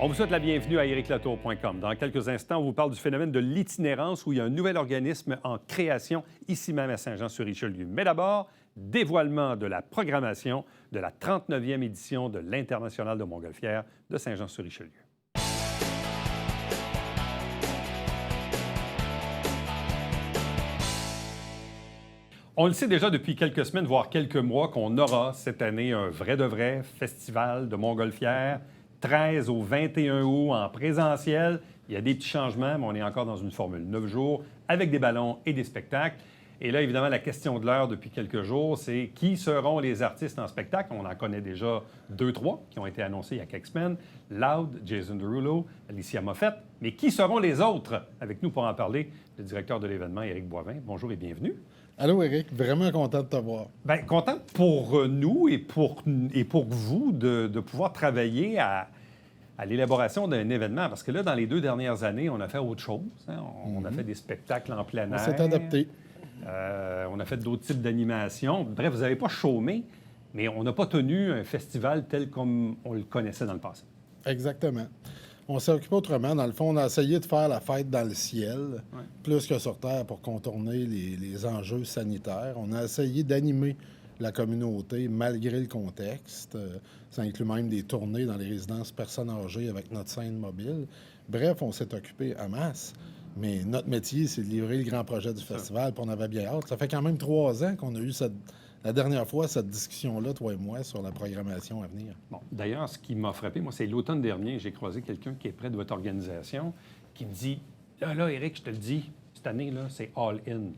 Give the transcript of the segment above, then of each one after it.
On vous souhaite la bienvenue à ericlatour.com. Dans quelques instants, on vous parle du phénomène de l'itinérance où il y a un nouvel organisme en création ici même à Saint-Jean-sur-Richelieu. Mais d'abord, dévoilement de la programmation de la 39e édition de l'International de Montgolfière de Saint-Jean-sur-Richelieu. On le sait déjà depuis quelques semaines, voire quelques mois, qu'on aura cette année un vrai de vrai festival de Montgolfière, 13 au 21 août en présentiel. Il y a des petits changements, mais on est encore dans une formule 9 jours avec des ballons et des spectacles. Et là, évidemment, la question de l'heure depuis quelques jours, c'est qui seront les artistes en spectacle? On en connaît déjà 2-3 qui ont été annoncés il y a quelques semaines. Loud, Jason Derulo, Alicia Moffett. Mais qui seront les autres? Avec nous pour en parler, le directeur de l'événement, Éric Boivin. Bonjour et bienvenue. Allô, Éric. Vraiment content de te voir. Bien, content pour nous et pour vous de pouvoir travailler à l'élaboration d'un événement. Parce que là, dans les 2 dernières années, on a fait autre chose. Hein? On a fait des spectacles en plein air. On s'est adapté. On a fait d'autres types d'animations. Bref, vous n'avez pas chômé, mais on n'a pas tenu un festival tel comme on le connaissait dans le passé. Exactement. On s'est occupé autrement. Dans le fond, on a essayé de faire la fête dans le ciel, plus que sur Terre, pour contourner les enjeux sanitaires. On a essayé d'animer la communauté malgré le contexte. Ça inclut même des tournées dans les résidences personnes âgées avec notre scène mobile. Bref, on s'est occupé en masse. Mais notre métier, c'est de livrer le grand projet du festival, puis on avait bien hâte. Ça fait quand même 3 ans qu'on a eu la dernière fois cette discussion-là, toi et moi, sur la programmation à venir. Bon, d'ailleurs, ce qui m'a frappé, moi, c'est l'automne dernier, j'ai croisé quelqu'un qui est près de votre organisation qui me dit là, Éric, je te le dis, cette année, là, c'est all-in.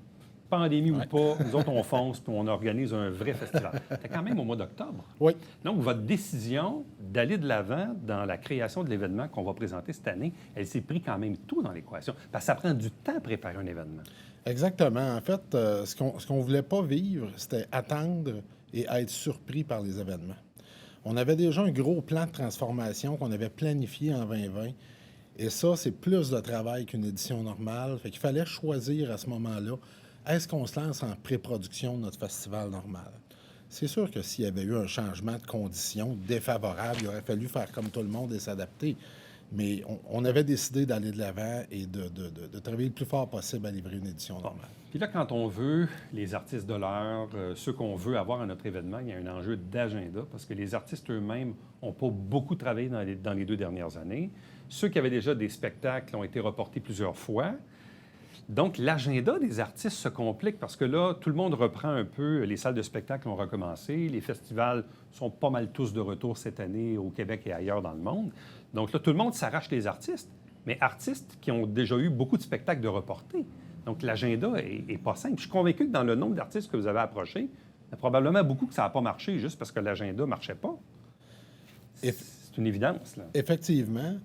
Pandémie ou pas, nous autres, on fonce puis on organise un vrai festival. C'était quand même au mois d'octobre. Oui. Donc, votre décision d'aller de l'avant dans la création de l'événement qu'on va présenter cette année, elle s'est pris quand même tout dans l'équation. Parce que ça prend du temps à préparer un événement. Exactement. En fait, ce qu'on voulait pas vivre, c'était attendre et être surpris par les événements. On avait déjà un gros plan de transformation qu'on avait planifié en 2020. Et ça, c'est plus de travail qu'une édition normale. Fait qu'il fallait choisir à ce moment-là, est-ce qu'on se lance en pré-production de notre festival normal? C'est sûr que s'il y avait eu un changement de conditions défavorable, il aurait fallu faire comme tout le monde et s'adapter. Mais on avait décidé d'aller de l'avant et de travailler le plus fort possible à livrer une édition normale. Puis là, quand on veut les artistes de l'heure, ceux qu'on veut avoir à notre événement, il y a un enjeu d'agenda parce que les artistes eux-mêmes n'ont pas beaucoup travaillé dans les 2 dernières années. Ceux qui avaient déjà des spectacles ont été reportés plusieurs fois. Donc, l'agenda des artistes se complique parce que là, tout le monde reprend un peu, les salles de spectacle ont recommencé, les festivals sont pas mal tous de retour cette année au Québec et ailleurs dans le monde. Donc là, tout le monde s'arrache les artistes, mais artistes qui ont déjà eu beaucoup de spectacles de reportés. Donc, l'agenda est pas simple. Je suis convaincu que dans le nombre d'artistes que vous avez approchés, il y a probablement beaucoup que ça n'a pas marché juste parce que l'agenda ne marchait pas. C'est une évidence, là. Effectivement.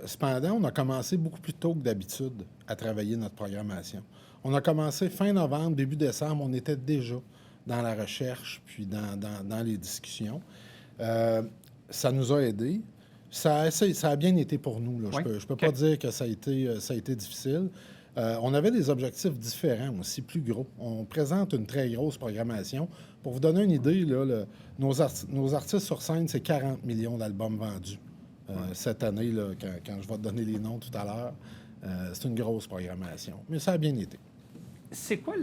Cependant, on a commencé beaucoup plus tôt que d'habitude à travailler notre programmation. On a commencé fin novembre, début décembre. On était déjà dans la recherche puis dans les discussions. Ça nous a aidés. Ça a bien été pour nous. Là. Oui. Je peux pas dire que ça a été difficile. On avait des objectifs différents aussi, plus gros. On présente une très grosse programmation. Pour vous donner une idée, là, nos artistes sur scène, c'est 40 millions d'albums vendus cette année, là, quand je vais te donner les noms tout à l'heure. C'est une grosse programmation, mais ça a bien été. C'est quoi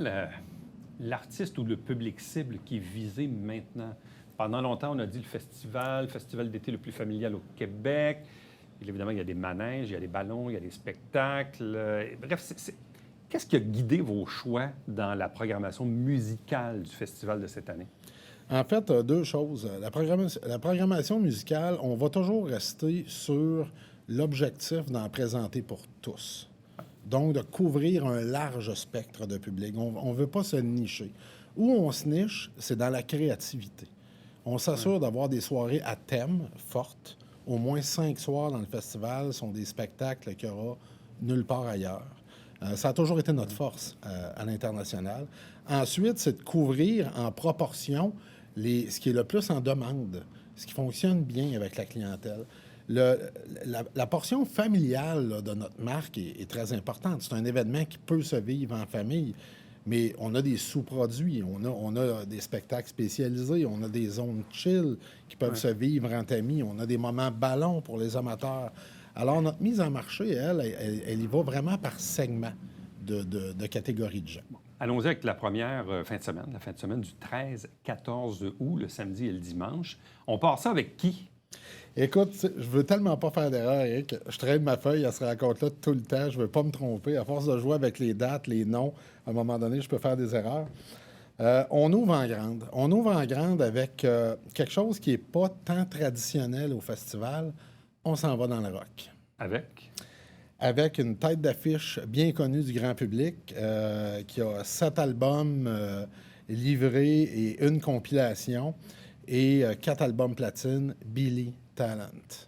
l'artiste ou le public cible qui est visé maintenant? Pendant longtemps, on a dit le festival d'été le plus familial au Québec. Évidemment, il y a des manèges, il y a des ballons, il y a des spectacles. Bref, qu'est-ce qui a guidé vos choix dans la programmation musicale du festival de cette année? En fait, 2 choses. La programmation musicale, on va toujours rester sur l'objectif d'en présenter pour tous. Donc, de couvrir un large spectre de public. On ne veut pas se nicher. Où on se niche, c'est dans la créativité. On s'assure d'avoir des soirées à thème fortes. Au moins 5 soirs dans le festival sont des spectacles qu'il n'y aura nulle part ailleurs. Ça a toujours été notre force à l'international. Ensuite, c'est de couvrir en proportion ce qui est le plus en demande, ce qui fonctionne bien avec la clientèle. La portion familiale là, de notre marque est très importante. C'est un événement qui peut se vivre en famille, mais on a des sous-produits, on a des spectacles spécialisés, on a des zones chill qui peuvent se vivre entre amis, on a des moments ballons pour les amateurs. Alors, notre mise en marché, elle y va vraiment par segment de catégorie de gens. Allons-y avec la première fin de semaine, la fin de semaine du 13-14 août, le samedi et le dimanche. On part ça avec qui? Écoute, je veux tellement pas faire d'erreur, Eric. Je traîne ma feuille à ce rencontre-là tout le temps. Je veux pas me tromper. À force de jouer avec les dates, les noms, à un moment donné, je peux faire des erreurs. On ouvre en grande. On ouvre en grande avec quelque chose qui n'est pas tant traditionnel au festival. On s'en va dans le rock. Avec une tête d'affiche bien connue du grand public, qui a 7 albums livrés et une compilation, et 4 albums platine, Billy Talent.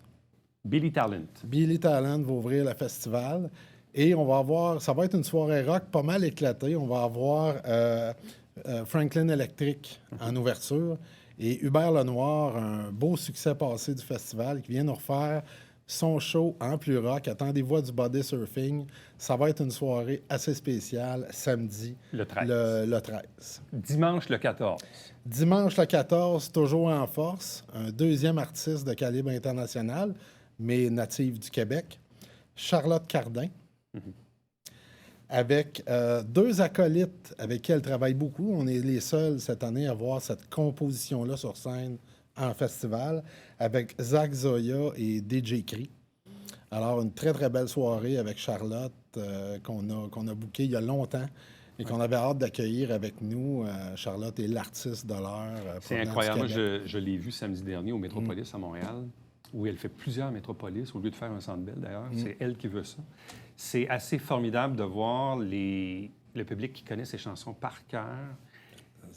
Billy Talent. Billy Talent va ouvrir le festival. Et on va avoir, ça va être une soirée rock pas mal éclatée. On va avoir Franklin Electric en ouverture et Hubert Lenoir, un beau succès passé du festival, qui vient nous refaire son show en plus rock. Attendez-vous à du body surfing. Ça va être une soirée assez spéciale samedi, le 13. Le 13. Dimanche, le 14. Dimanche, le 14, toujours en force. Un deuxième artiste de calibre international, mais native du Québec, Charlotte Cardin. Avec 2 acolytes avec qui elle travaille beaucoup. On est les seuls cette année à voir cette composition-là sur scène en festival, avec Zach Zoya et DJ Cree. Alors, une très, très belle soirée avec Charlotte qu'on a bookée il y a longtemps et qu'on avait hâte d'accueillir avec nous. Charlotte est l'artiste de l'heure. C'est incroyable. Moi, je l'ai vue samedi dernier au Métropolis à Montréal, où elle fait plusieurs Métropolis, au lieu de faire un Centre Bell, d'ailleurs. C'est elle qui veut ça. C'est assez formidable de voir le public qui connaît ses chansons par cœur.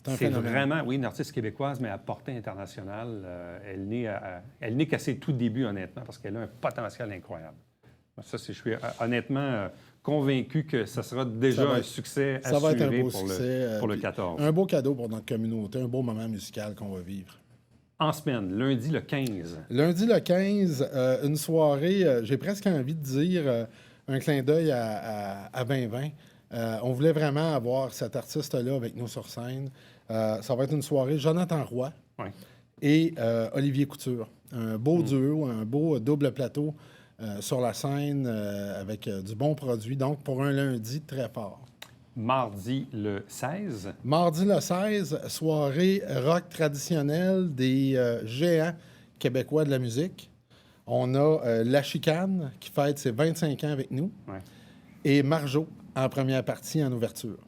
C'est vraiment, oui, une artiste québécoise, mais à portée internationale. Elle n'est qu'à ses tout débuts, honnêtement, parce qu'elle a un potentiel incroyable. Ça, je suis honnêtement convaincu que ça sera déjà un succès assuré va être un beau succès, pour le 14. Un beau cadeau pour notre communauté, un beau moment musical qu'on va vivre. En semaine, lundi le 15. Lundi le 15, une soirée, j'ai presque envie de dire un clin d'œil à 2020. On voulait vraiment avoir cet artiste-là avec nous sur scène. Ça va être une soirée Jonathan Roy et Olivier Couture. Un beau duo, un beau double plateau sur la scène avec du bon produit. Donc, pour un lundi très fort. Mardi le 16. Mardi le 16, soirée rock traditionnelle des géants québécois de la musique. On a La Chicane qui fête ses 25 ans avec nous. Et Marjo en première partie en ouverture.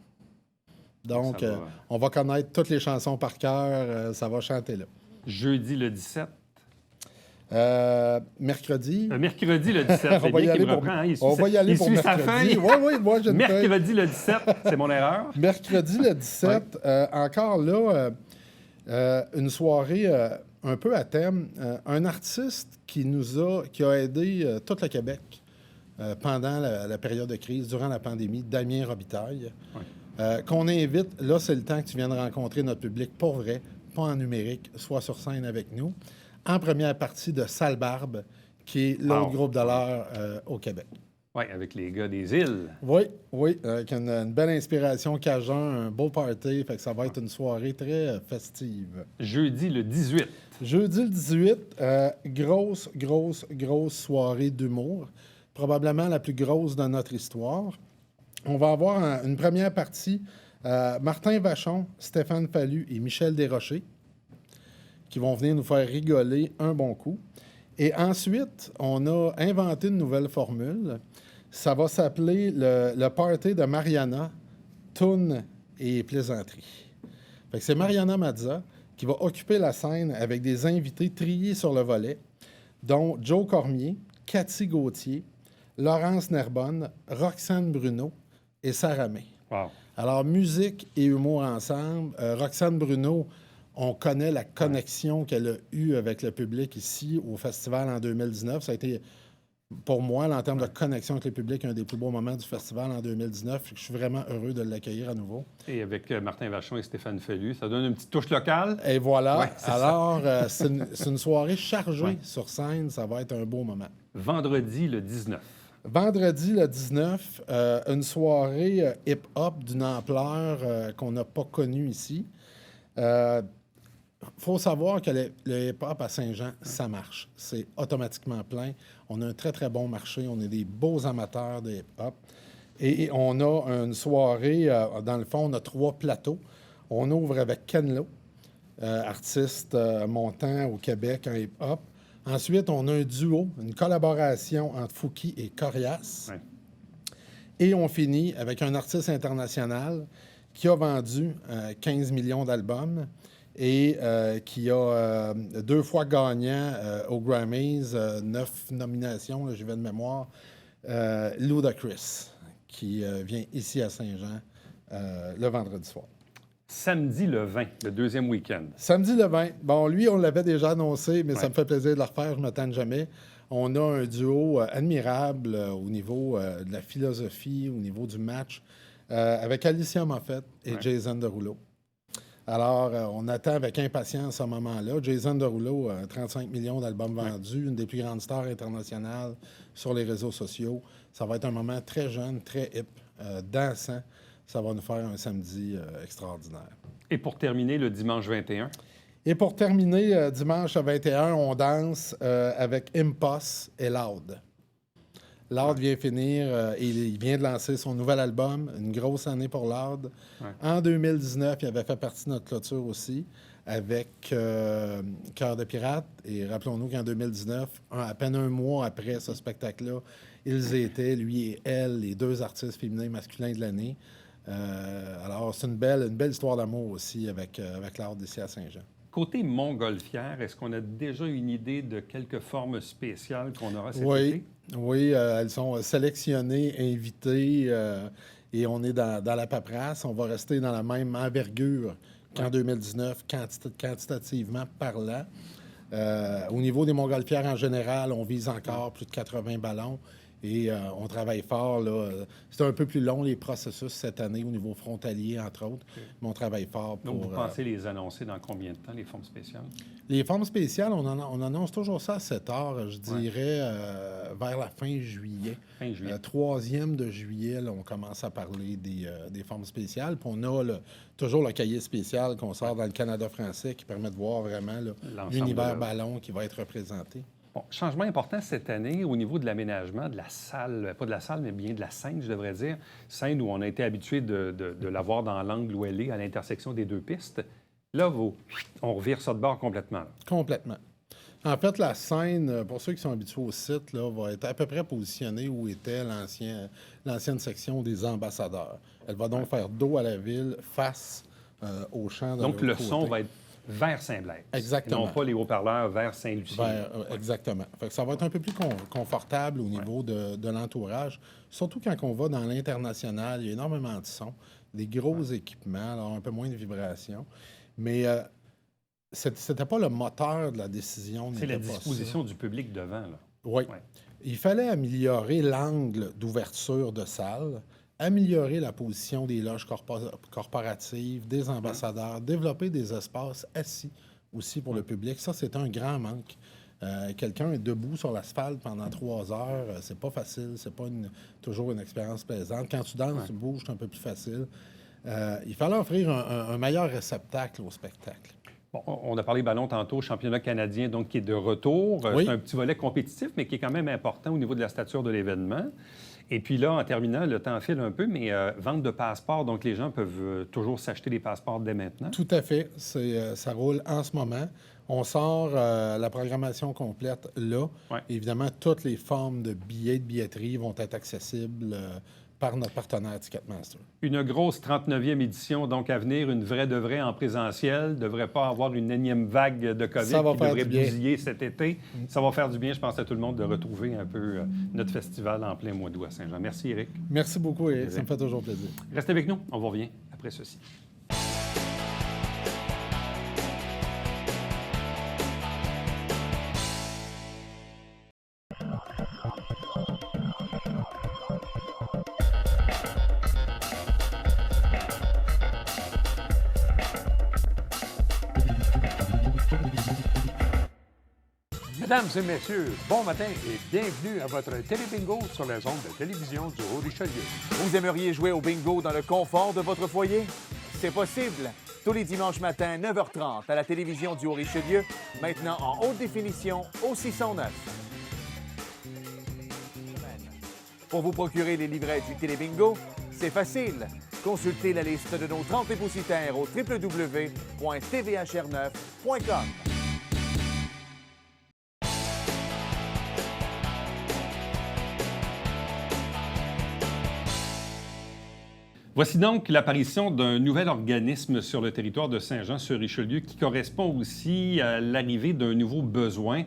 Donc, on va connaître toutes les chansons par cœur. Ça va chanter là. Jeudi le 17. Mercredi. Mercredi le 17. On va y aller pour, on va y aller pour mercredi. Oui, moi, j'ai une mercredi le 17, c'est mon erreur. Mercredi le 17. Encore là, une soirée un peu à thème. Un artiste qui a aidé tout le Québec pendant la période de crise, durant la pandémie, Damien Robitaille. Qu'on invite, là, c'est le temps que tu viennes rencontrer notre public pour vrai, pas en numérique, soit sur scène avec nous. En première partie de Sale Barbe, qui est l'autre groupe de l'heure au Québec. Oui, avec les gars des îles. Oui, avec une belle inspiration cajun, un beau party, fait que ça va être une soirée très festive. Jeudi le 18. Jeudi le 18, grosse soirée d'humour, probablement la plus grosse de notre histoire. On va avoir une première partie, Martin Vachon, Stéphane Fallu et Michel Desrochers, qui vont venir nous faire rigoler un bon coup. Et ensuite, on a inventé une nouvelle formule. Ça va s'appeler le Party de Mariana, Toune et plaisanterie. Fait que c'est Mariana Mazza qui va occuper la scène avec des invités triés sur le volet, dont Joe Cormier, Cathy Gauthier, Laurence Nerbonne, Roxane Bruno et Sarah May. Wow. Alors, musique et humour ensemble. Roxane Bruno, on connaît la connexion qu'elle a eue avec le public ici au festival en 2019. Ça a été, pour moi, là, en termes de connexion avec le public, un des plus beaux moments du festival en 2019. Je suis vraiment heureux de l'accueillir à nouveau. Et avec Martin Vachon et Stéphane Fallu, ça donne une petite touche locale. Et voilà. Alors, c'est une soirée chargée sur scène. Ça va être un beau moment. Vendredi, le 19. Vendredi, le 19, une soirée hip-hop d'une ampleur qu'on n'a pas connue ici. faut savoir que le hip-hop à Saint-Jean, ça marche. C'est automatiquement plein. On a un très, très bon marché. On a des beaux amateurs de hip-hop. Et on a une soirée, dans le fond, on a 3 plateaux. On ouvre avec Ken Lo, artiste montant au Québec en hip-hop. Ensuite, on a un duo, une collaboration entre Fouki et Corias. Ouais. Et on finit avec un artiste international qui a vendu 15 millions d'albums et qui a 2 fois gagnant aux Grammys, 9 nominations, là, je vais de mémoire, Ludacris, qui vient ici à Saint-Jean le vendredi soir. Samedi le 20, le deuxième week-end. Samedi le 20. Bon, lui, on l'avait déjà annoncé, mais ça me fait plaisir de le refaire, je ne m'attends jamais. On a un duo admirable au niveau de la philosophie, au niveau du match, avec Alicia Moffett et Jason Derulo. Alors, on attend avec impatience ce moment-là. Jason Derulo, 35 millions d'albums vendus, une des plus grandes stars internationales sur les réseaux sociaux. Ça va être un moment très jeune, très hip, dansant. Ça va nous faire un samedi extraordinaire. Et pour terminer, le dimanche 21? Et pour terminer, dimanche à 21, on danse avec Impost et Loud. Loud vient finir, il vient de lancer son nouvel album, une grosse année pour Loud. En 2019, il avait fait partie de notre clôture aussi, avec Cœur de pirate. Et rappelons-nous qu'en 2019, à peine un mois après ce spectacle-là, ils étaient, lui et elle, les 2 artistes féminins et masculins de l'année. Alors, c'est une belle histoire d'amour aussi avec Loud ici à Saint-Jean. Côté Montgolfière, est-ce qu'on a déjà une idée de quelques formes spéciales qu'on aura cet été? Oui, elles sont sélectionnées, invitées, et on est dans la paperasse. On va rester dans la même envergure qu'en 2019, quantitativement parlant. Au niveau des Montgolfières en général, on vise encore plus de 80 ballons. Et on travaille fort, là. C'est un peu plus long, les processus, cette année, au niveau frontalier, entre autres. Mais on travaille fort pour... Donc, vous pensez les annoncer dans combien de temps, les formes spéciales? Les formes spéciales, on annonce toujours ça à 7 heures, je dirais, vers la fin juillet. Fin juillet. 3e de juillet, là, on commence à parler des formes spéciales. Puis on a toujours le cahier spécial qu'on sort dans le Canada français qui permet de voir vraiment l'univers ballon qui va être représenté. Bon, changement important cette année au niveau de l'aménagement de la salle, pas de la salle, mais bien de la scène, je devrais dire. Scène où on a été habitué de la voir dans l'angle où elle est, à l'intersection des 2 pistes. Là, on revire ça de bord complètement. Là. Complètement. En fait, la scène, pour ceux qui sont habitués au site, là, va être à peu près positionnée où était l'ancienne section des ambassadeurs. Elle va donc faire dos à la ville, face au champ de Donc, le côté. son va être vers Saint-Blaise. Exactement. Non pas les haut-parleurs vers Saint-Lucie. Exactement. Fait que ça va être un peu plus confortable au niveau de l'entourage. Surtout quand on va dans l'international, il y a énormément de sons, des gros équipements, alors un peu moins de vibrations. Mais c'était pas le moteur de la décision. C'est la disposition du public devant, là. Oui. Ouais. Il fallait améliorer l'angle d'ouverture de salle, améliorer la position des loges corporatives, des ambassadeurs, développer des espaces assis aussi pour le public. Ça, c'est un grand manque. Quelqu'un est debout sur l'asphalte pendant 3 heures, c'est pas facile, c'est pas toujours une expérience plaisante. Quand tu danses, tu bouges, c'est un peu plus facile. Il fallait offrir un meilleur réceptacle au spectacle. Bon, on a parlé ballon tantôt, championnat canadien, donc qui est de retour. Oui. C'est un petit volet compétitif, mais qui est quand même important au niveau de la stature de l'événement. Et puis là, en terminant, le temps file un peu, mais vente de passeports, donc les gens peuvent toujours s'acheter des passeports dès maintenant. Tout à fait. Ça roule en ce moment. On sort la programmation complète là. Ouais. Évidemment, toutes les formes de billets de billetterie vont être accessibles par notre partenaire Ticketmaster. Une grosse 39e édition, donc à venir, une vraie de vraie en présentiel. Ne devrait pas avoir une énième vague de COVID qui devrait bousiller cet été. Ça va faire du bien, je pense, à tout le monde de retrouver un peu notre festival en plein mois d'août à Saint-Jean. Merci, Éric. Merci beaucoup, Éric. Ça me fait toujours plaisir. Restez avec nous. On vous revient après ceci. Mesdames et messieurs, bon matin et bienvenue à votre télé-bingo sur les ondes de télévision du Haut-Richelieu. Vous aimeriez jouer au bingo dans le confort de votre foyer? c'est possible. Tous les dimanches matins, 9h30, à la télévision du Haut-Richelieu, maintenant en haute définition au 609. Pour vous procurer les livrets du Télébingo, c'est facile. Consultez la liste de nos 30 dépositaires au www.tvhr9.com. Voici donc l'apparition d'un nouvel organisme sur le territoire de Saint-Jean-sur-Richelieu qui correspond aussi à l'arrivée d'un nouveau besoin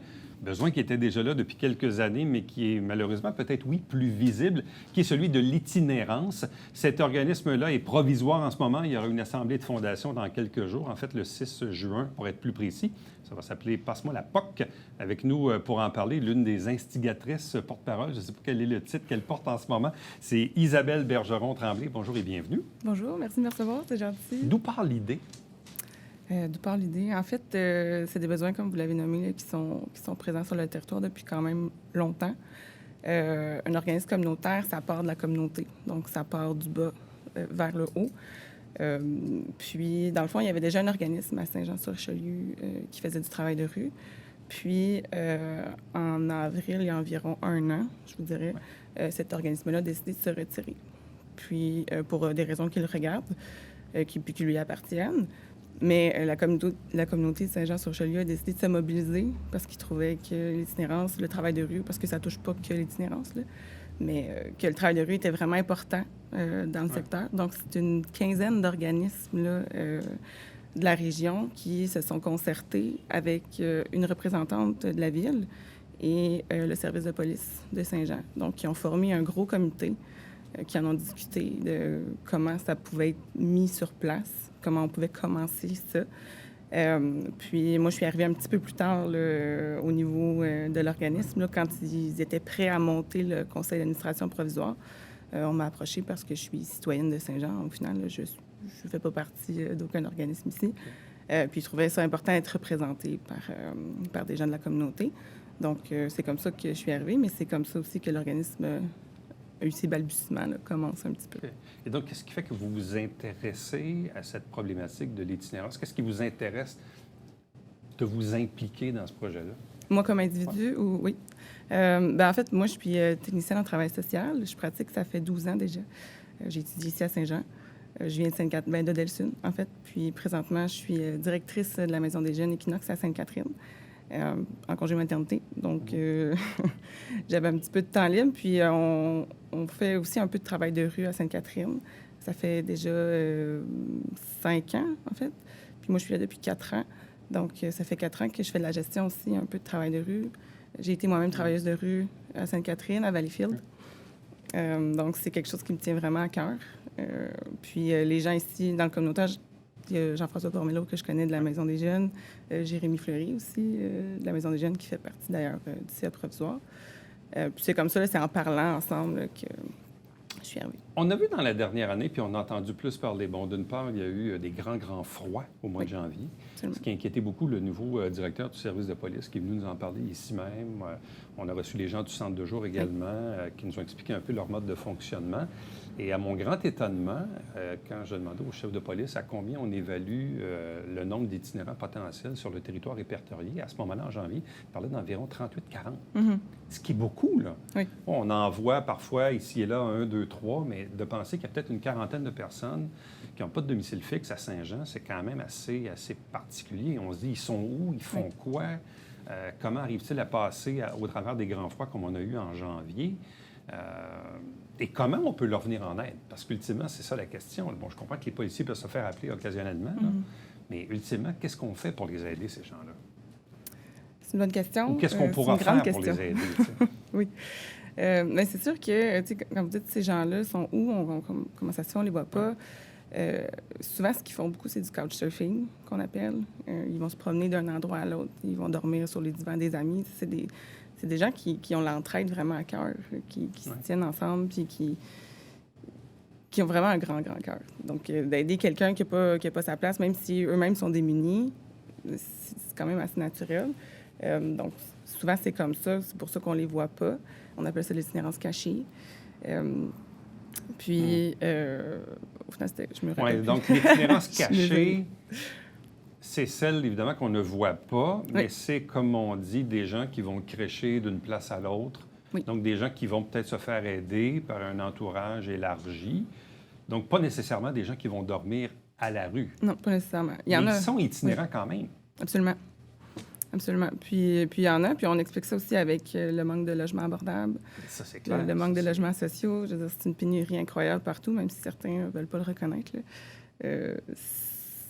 qui était déjà là depuis quelques années, mais qui est malheureusement peut-être, oui, plus visible, qui est celui de l'itinérance. Cet organisme-là est provisoire en ce moment. Il y aura une assemblée de fondation dans quelques jours, en fait le 6 juin, pour être plus précis. Ça va s'appeler Passe-moi la POC. Avec nous pour en parler, l'une des instigatrices porte-parole, je ne sais pas quel est le titre qu'elle porte en ce moment, c'est Isabelle Bergeron-Tremblay. Bonjour et bienvenue. Bonjour, merci de me recevoir, c'est gentil. D'où part l'idée? D'où part l'idée? En fait, c'est des besoins, comme vous l'avez nommé, là, qui sont présents sur le territoire depuis quand même longtemps. Un organisme communautaire, ça part de la communauté. Donc, ça part du bas vers le haut. Puis, dans le fond, il y avait déjà un organisme à Saint-Jean-sur-Richelieu qui faisait du travail de rue. Puis, en avril, il y a environ 1 an, je vous dirais, cet organisme-là a décidé de se retirer. Puis, pour des raisons qui le regardent, qui lui appartiennent. Mais la communauté de Saint-Jean-sur-Richelieu a décidé de se mobiliser parce qu'ils trouvaient que l'itinérance, le travail de rue, parce que ça touche pas que l'itinérance, là, mais que le travail de rue était vraiment important dans le secteur. Donc, c'est une quinzaine d'organismes là, de la région qui se sont concertés avec une représentante de la ville et le service de police de Saint-Jean. Donc, qui ont formé un gros comité qui en ont discuté de comment ça pouvait être mis sur place, comment on pouvait commencer ça. Puis moi, je suis arrivée un petit peu plus tard là, au niveau de l'organisme. Là, quand ils étaient prêts à monter le conseil d'administration provisoire, on m'a approchée parce que je suis citoyenne de Saint-Jean. Au final, là, je ne fais pas partie d'aucun organisme ici. Puis je trouvais ça important d'être représentée par des gens de la communauté. Donc, c'est comme ça que je suis arrivée, mais c'est comme ça aussi que l'organisme a eu ses balbutiements, là, commence un petit peu. Okay. Et donc, qu'est-ce qui fait que vous vous intéressez à cette problématique de l'itinérance? Qu'est-ce qui vous intéresse de vous impliquer dans ce projet-là? Moi, comme individu, oui. En fait, moi, je suis technicienne en travail social. Je pratique, ça fait 12 ans déjà. J'ai étudié ici à Saint-Jean. Je viens de Sainte-Catherine, de Delsun, en fait. Puis, présentement, je suis directrice de la Maison des jeunes Équinoxe à Sainte-Catherine. En congé maternité. Donc, j'avais un petit peu de temps libre. Puis, on fait aussi un peu de travail de rue à Sainte-Catherine. Ça fait déjà 5 ans, en fait. Puis moi, je suis là depuis 4 ans. Donc, ça fait 4 ans que je fais de la gestion aussi, un peu de travail de rue. J'ai été moi-même travailleuse de rue à Sainte-Catherine, à Valleyfield. Donc, c'est quelque chose qui me tient vraiment à cœur. Puis, les gens ici, dans le communautaire, il y a Jean-François Pormello, que je connais de la Maison des jeunes, Jérémy Fleury aussi, de la Maison des jeunes, qui fait partie d'ailleurs du CA provisoire. Puis c'est comme ça, là, c'est en parlant ensemble là, que je suis arrivée. On a vu dans la dernière année, puis on a entendu plus parler. Bon, d'une part, il y a eu des grands froids au mois de janvier, ce qui inquiétait beaucoup le nouveau directeur du service de police qui est venu nous en parler ici même. On a reçu les gens du centre de jour également qui nous ont expliqué un peu leur mode de fonctionnement. Et à mon grand étonnement, quand je demandais au chef de police à combien on évalue le nombre d'itinérants potentiels sur le territoire répertorié, à ce moment-là, en janvier, il parlait d'environ 38-40. Ce qui est beaucoup, là. Oui. On en voit parfois ici et là 1, 2, 3, mais de penser qu'il y a peut-être une quarantaine de personnes qui n'ont pas de domicile fixe à Saint-Jean, c'est quand même assez particulier. On se dit, ils sont où? Ils font quoi? Comment arrivent-ils à passer au travers des grands froids comme on a eu en janvier? Et comment on peut leur venir en aide? Parce qu'ultimement, c'est ça la question. Bon, je comprends que les policiers peuvent se faire appeler occasionnellement, là, mais ultimement, qu'est-ce qu'on fait pour les aider, ces gens-là? C'est une bonne question. Ou qu'est-ce qu'on pourra faire pour les aider? Oui. Mais c'est sûr que, quand vous dites ces gens-là sont où, comment ça se fait, on les voit pas. Souvent, ce qu'ils font beaucoup, c'est du couchsurfing, qu'on appelle. Ils vont se promener d'un endroit à l'autre. Ils vont dormir sur les divans des amis. C'est des gens qui ont l'entraide vraiment à cœur, qui se tiennent ensemble, puis qui ont vraiment un grand cœur. Donc, d'aider quelqu'un qui n'a pas sa place, même si eux-mêmes sont démunis, c'est quand même assez naturel. Donc, souvent, c'est comme ça. C'est pour ça qu'on les voit pas. On appelle ça l'itinérance cachée. Puis, au final, je me rappelle Oui, plus. donc l'itinérance Je suis cachée, désolée. c'est celle, évidemment, qu'on ne voit pas, mais Oui. c'est, comme on dit, des gens qui vont crécher d'une place à l'autre. Oui. Donc, des gens qui vont peut-être se faire aider par un entourage élargi. Donc, pas nécessairement des gens qui vont dormir à la rue. Non, pas nécessairement. Il y Mais en a. ils sont itinérants quand même. Absolument. Absolument. Puis il y en a, puis on explique ça aussi avec le manque de logements abordables, Ça, c'est clair. le manque de Ça, logements sociaux. Je veux dire, c'est une pénurie incroyable partout, même si certains ne veulent pas le reconnaître, là.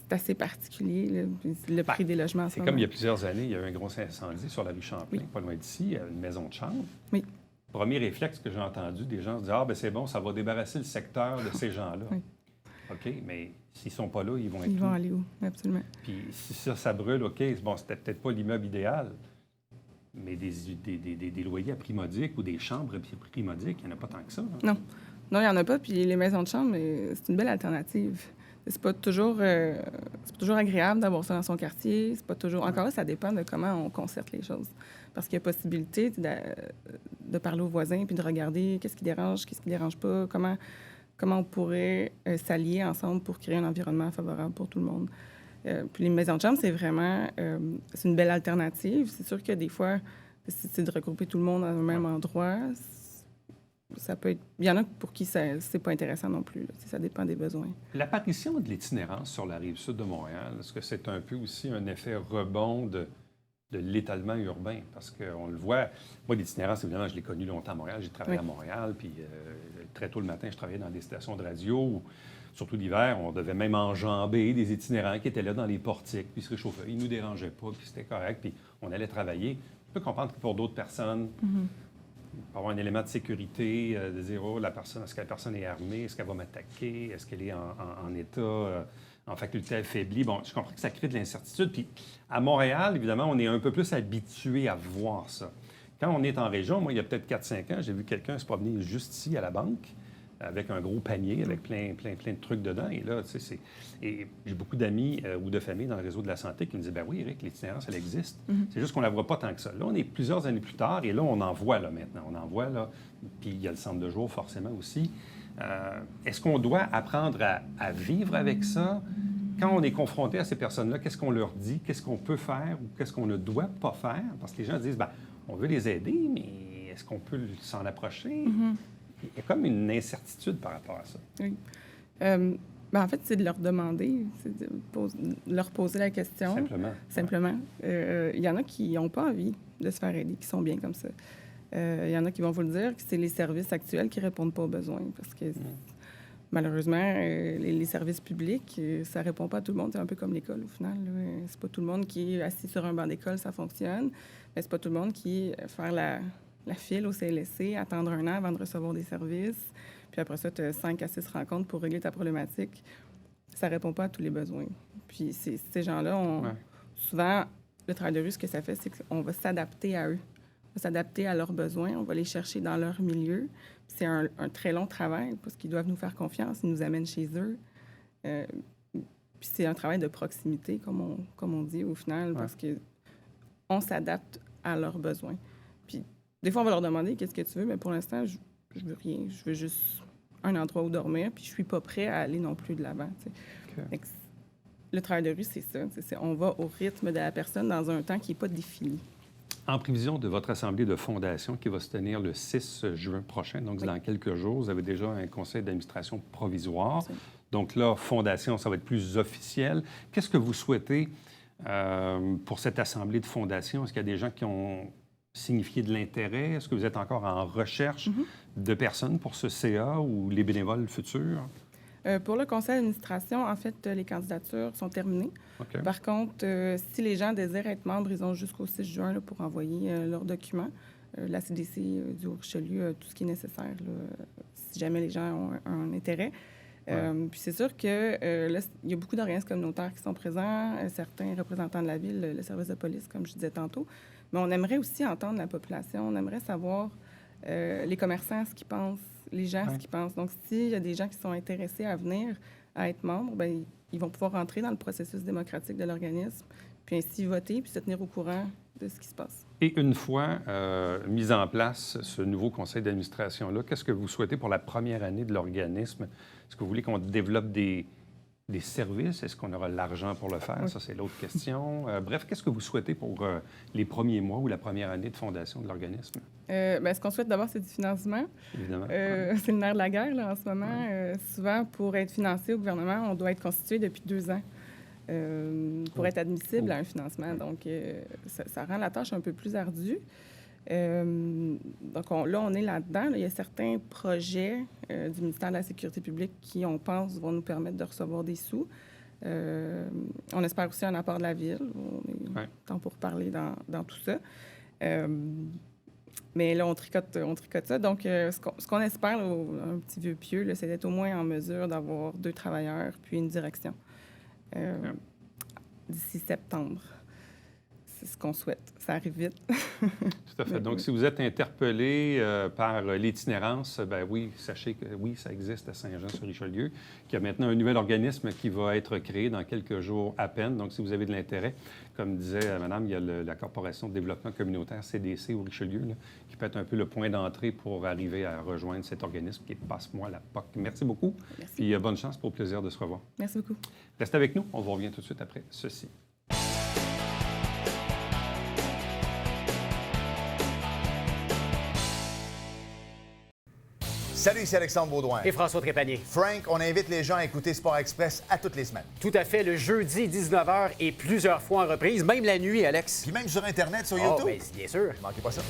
C'est assez particulier, là, le prix des logements en ce c'est moment. comme il y a plusieurs années, il y a eu un gros incendie sur la rue Champlain, pas loin d'ici, une maison de chambre. Oui. Premier réflexe que j'ai entendu, des gens se disent « Ah, ben c'est bon, ça va débarrasser le secteur de ces gens-là. Oui. OK, mais s'ils sont pas là, ils vont être Ils vont où? aller où? Absolument. Puis si ça brûle, OK, bon, c'était peut-être pas l'immeuble idéal, mais des loyers à prix modique ou des chambres à prix modique, il n'y en a pas tant que ça. Hein? Non. Non, il n'y en a pas. Puis les maisons de chambre, c'est une belle alternative. C'est pas toujours agréable d'avoir ça dans son quartier. C'est pas toujours... Encore là, ça dépend de comment on concerte les choses. Parce qu'il y a possibilité de parler aux voisins puis de regarder qu'est-ce qui dérange pas, comment on pourrait s'allier ensemble pour créer un environnement favorable pour tout le monde. Puis les maisons de chambre, c'est vraiment... c'est une belle alternative. C'est sûr que des fois, si c'est de regrouper tout le monde dans un même endroit, ça peut être... Il y en a pour qui c'est pas intéressant non plus. Là. Ça dépend des besoins. L'apparition de l'itinérance sur la rive sud de Montréal, est-ce que c'est un peu aussi un effet rebond de l'étalement urbain? Parce qu'on le voit, moi, l'itinérance, évidemment, je l'ai connu longtemps à Montréal. J'ai travaillé à Montréal, puis très tôt le matin, je travaillais dans des stations de radio où, surtout l'hiver, on devait même enjamber des itinérants qui étaient là dans les portiques, puis se réchauffaient. Ils ne nous dérangeaient pas, puis c'était correct, puis on allait travailler. Je peux comprendre que pour d'autres personnes, pour avoir un élément de sécurité, de dire, oh, est-ce que la personne est armée? Est-ce qu'elle va m'attaquer? Est-ce qu'elle est en état, en faculté affaiblie? Bon, je comprends que ça crée de l'incertitude. Puis à Montréal, évidemment, on est un peu plus habitué à voir ça. Quand on est en région, moi, il y a peut-être 4-5 ans, j'ai vu quelqu'un se promener juste ici à la banque avec un gros panier avec plein de trucs dedans. Et là, tu sais, et j'ai beaucoup d'amis ou de familles dans le réseau de la santé qui me disent, ben oui, Éric, l'itinérance, elle existe. C'est juste qu'on ne la voit pas tant que ça. Là, on est plusieurs années plus tard et là, on en voit là maintenant. On en voit là. Puis il y a le centre de jour, forcément, aussi. Est-ce qu'on doit apprendre à vivre avec ça? Quand on est confronté à ces personnes-là, qu'est-ce qu'on leur dit? Qu'est-ce qu'on peut faire ou qu'est-ce qu'on ne doit pas faire? Parce que les gens disent, ben on veut les aider, mais est-ce qu'on peut s'en approcher? Il y a comme une incertitude par rapport à ça. Oui. Ben, en fait, c'est de leur demander, c'est de leur poser la question. Simplement. Il y en a qui n'ont pas envie de se faire aider, qui sont bien comme ça. Il y en a qui vont vous le dire que c'est les services actuels qui ne répondent pas aux besoins. Parce que malheureusement, les services publics, ça ne répond pas à tout le monde. C'est un peu comme l'école, au final. C'est pas tout le monde qui est assis sur un banc d'école, ça fonctionne. Mais c'est pas tout le monde qui faire la file au CLSC, attendre un an avant de recevoir des services. Puis après ça, tu as 5 à 6 rencontres pour régler ta problématique. Ça ne répond pas à tous les besoins. Puis ces gens-là, souvent, le travail de rue, ce que ça fait, c'est qu'on va s'adapter à eux. On va s'adapter à leurs besoins. On va les chercher dans leur milieu. Puis c'est un très long travail parce qu'ils doivent nous faire confiance. Ils nous amènent chez eux. Puis c'est un travail de proximité, comme on dit au final, parce qu'on s'adapte à leurs besoins. Puis des fois, on va leur demander « Qu'est-ce que tu veux? » Mais pour l'instant, je veux rien. Je veux juste un endroit où dormir, puis je suis pas prêt à aller non plus de l'avant. Okay. Le travail de rue, c'est ça. On va au rythme de la personne dans un temps qui n'est pas défini. En prévision de votre assemblée de fondation qui va se tenir le 6 juin prochain, donc dans quelques jours, vous avez déjà un conseil d'administration provisoire. Donc là, fondation, ça va être plus officiel. Qu'est-ce que vous souhaitez pour cette assemblée de fondation? Est-ce qu'il y a des gens qui ont signifié de l'intérêt? Est-ce que vous êtes encore en recherche de personnes pour ce CA ou les bénévoles futurs? Pour le conseil d'administration, en fait, les candidatures sont terminées. Okay. Par contre, si les gens désirent être membres, ils ont jusqu'au 6 juin là, pour envoyer leurs documents. La CDC du Haut-Richelieu, tout ce qui est nécessaire, là, si jamais les gens ont un intérêt. Puis c'est sûr que là, il y a beaucoup d'organismes communautaires qui sont présents, certains représentants de la ville, le service de police, comme je disais tantôt. Mais on aimerait aussi entendre la population. On aimerait savoir les commerçants, ce qu'ils pensent, les gens, ce qu'ils pensent. Donc, s'il y a des gens qui sont intéressés à venir, à être membres, bien, ils vont pouvoir rentrer dans le processus démocratique de l'organisme, puis ainsi voter, puis se tenir au courant de ce qui se passe. Et une fois mis en place ce nouveau conseil d'administration-là, qu'est-ce que vous souhaitez pour la première année de l'organisme? Est-ce que vous voulez qu'on développe des services? Est-ce qu'on aura l'argent pour le faire? Oui. Ça, c'est l'autre question. Bref, qu'est-ce que vous souhaitez pour les premiers mois ou la première année de fondation de l'organisme? Ce qu'on souhaite d'abord, c'est du financement. Évidemment. C'est le nerf de la guerre là, en ce moment. Souvent, pour être financé au gouvernement, on doit être constitué depuis 2 ans pour être admissible à un financement. Donc, ça rend la tâche un peu plus ardue. Donc, on est là-dedans. Là. Il y a certains projets du ministère de la Sécurité publique qui, on pense, vont nous permettre de recevoir des sous. On espère aussi un apport de la Ville. On est temps pour parler dans tout ça. Mais là, on tricote ça. Donc, ce qu'on espère, là, un petit vieux pieux, là, c'est d'être au moins en mesure d'avoir 2 travailleurs puis une direction d'ici septembre. C'est ce qu'on souhaite. Ça arrive vite. Tout à fait. Donc, si vous êtes interpellé par l'itinérance, ben oui, sachez que oui, ça existe à Saint-Jean-sur-Richelieu, qu'il y a maintenant un nouvel organisme qui va être créé dans quelques jours à peine. Donc, si vous avez de l'intérêt, comme disait Madame, il y a la Corporation de développement communautaire, CDC, au Richelieu, là, qui peut être un peu le point d'entrée pour arriver à rejoindre cet organisme qui est Passe-moi la POC. Merci beaucoup. Merci. Puis bonne chance pour le plaisir de se revoir. Merci beaucoup. Restez avec nous. On vous revient tout de suite après ceci. Salut, c'est Alexandre Baudouin. Et François Trépanier. Frank, on invite les gens à écouter Sport Express à toutes les semaines. Tout à fait, le jeudi 19h et plusieurs fois en reprise, même la nuit, Alex. Puis même sur Internet, sur Oh, YouTube. bien, bien sûr. Manquez pas ça.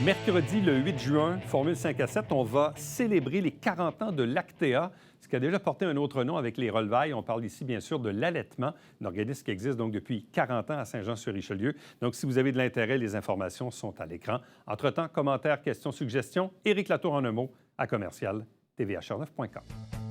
Mercredi, le 8 juin, Formule 5 à 7, on va célébrer les 40 ans de l'Actea, ce qui a déjà porté un autre nom avec les relevailles. On parle ici, bien sûr, de l'allaitement, un organisme qui existe donc depuis 40 ans à Saint-Jean-sur-Richelieu. Donc, si vous avez de l'intérêt, les informations sont à l'écran. Entre-temps, commentaires, questions, suggestions, Éric Latour en un mot à commercial tvh9.com.